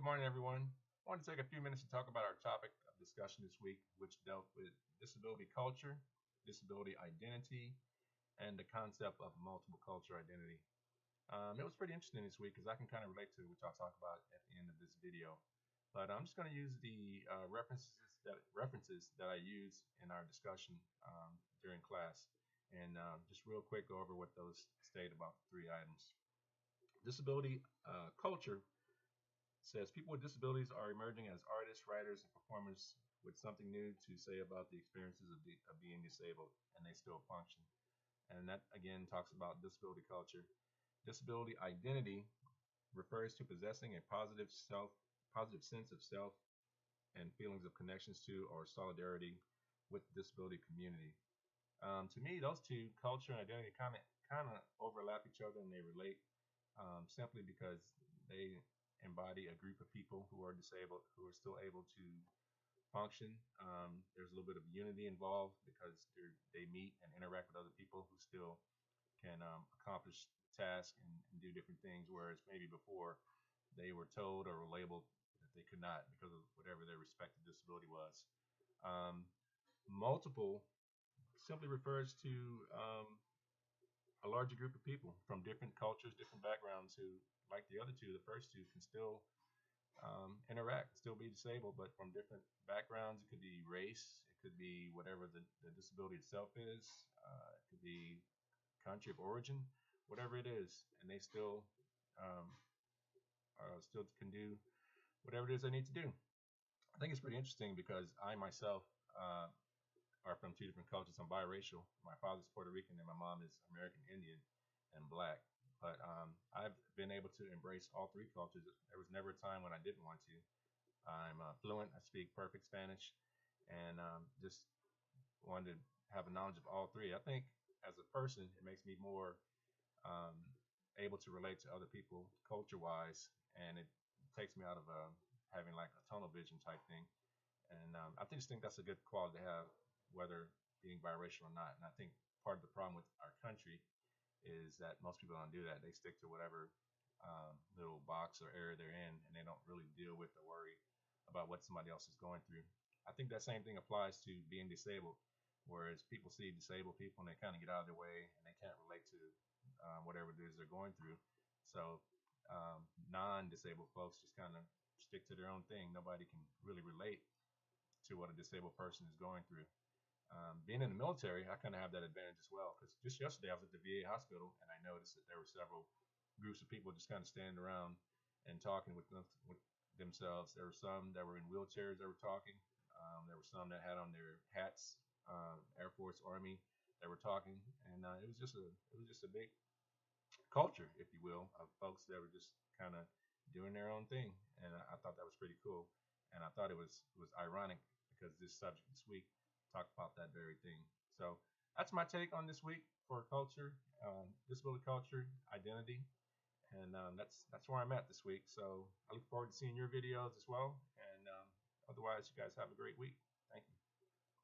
Good morning, everyone. I want to take a few minutes to talk about our topic of discussion this week, which dealt with disability culture, disability identity, and the concept of multiple culture identity. It was pretty interesting this week because I can kind of relate to what I'll talk about at the end of this video. But I'm just going to use the references that I use in our discussion during class, and just real quick go over what those state about three items. Disability culture says people with disabilities are emerging as artists, writers, and performers with something new to say about the experiences of being disabled, and they still function. And that again talks about disability culture. Disability identity refers to possessing a positive sense of self and feelings of connections to or solidarity with the disability community. To me, those two, culture and identity, kind of overlap each other and they relate simply because they embody a group of people who are disabled who are still able to function. There's a little bit of unity involved because they meet and interact with other people who still can accomplish tasks and do different things, whereas maybe before they were told or were labeled that they could not because of whatever their respective disability was. Um, Multiple simply refers to a larger group of people from different cultures, different backgrounds who, like the other two, the first two, can still interact, still be disabled, but from different backgrounds. It could be race, it could be whatever the disability itself is, it could be country of origin, whatever it is, and they um, still can do whatever it is they need to do. I think it's pretty interesting because I myself are from two different cultures. I'm biracial. My father's Puerto Rican and my mom is American Indian and black. But I've been able to embrace all three cultures. There was never a time when I didn't want to. I'm fluent. I speak perfect Spanish, and just wanted to have a knowledge of all three. I think as a person, it makes me more um, able to relate to other people culture-wise, and it takes me out of having like a tunnel vision type thing. And just think that's a good quality to have, whether being biracial or not. And I think part of the problem with our country is that most people don't do that. They stick to whatever little box or area they're in, and they don't really deal with or worry about what somebody else is going through. I think that same thing applies to being disabled, whereas people see disabled people and they kind of get out of their way and they can't relate to whatever it is they're going through. So non-disabled folks just kind of stick to their own thing. Nobody can really relate to what a disabled person is going through. Being in the military, I kind of have that advantage as well because just yesterday I was at the VA hospital and I noticed that there were several groups of people just kind of standing around and talking with themselves. There were some that were in wheelchairs that were talking. There were some that had on their hats, Air Force, Army, that were talking, and it was just a big culture, if you will, of folks that were just kind of doing their own thing, and I thought that was pretty cool. And I thought it was ironic because this subject this week talked about that very thing. So that's my take on this week for culture, disability culture, identity, and that's where I'm at this week. So I look forward to seeing your videos as well. And otherwise, you guys have a great week. Thank you.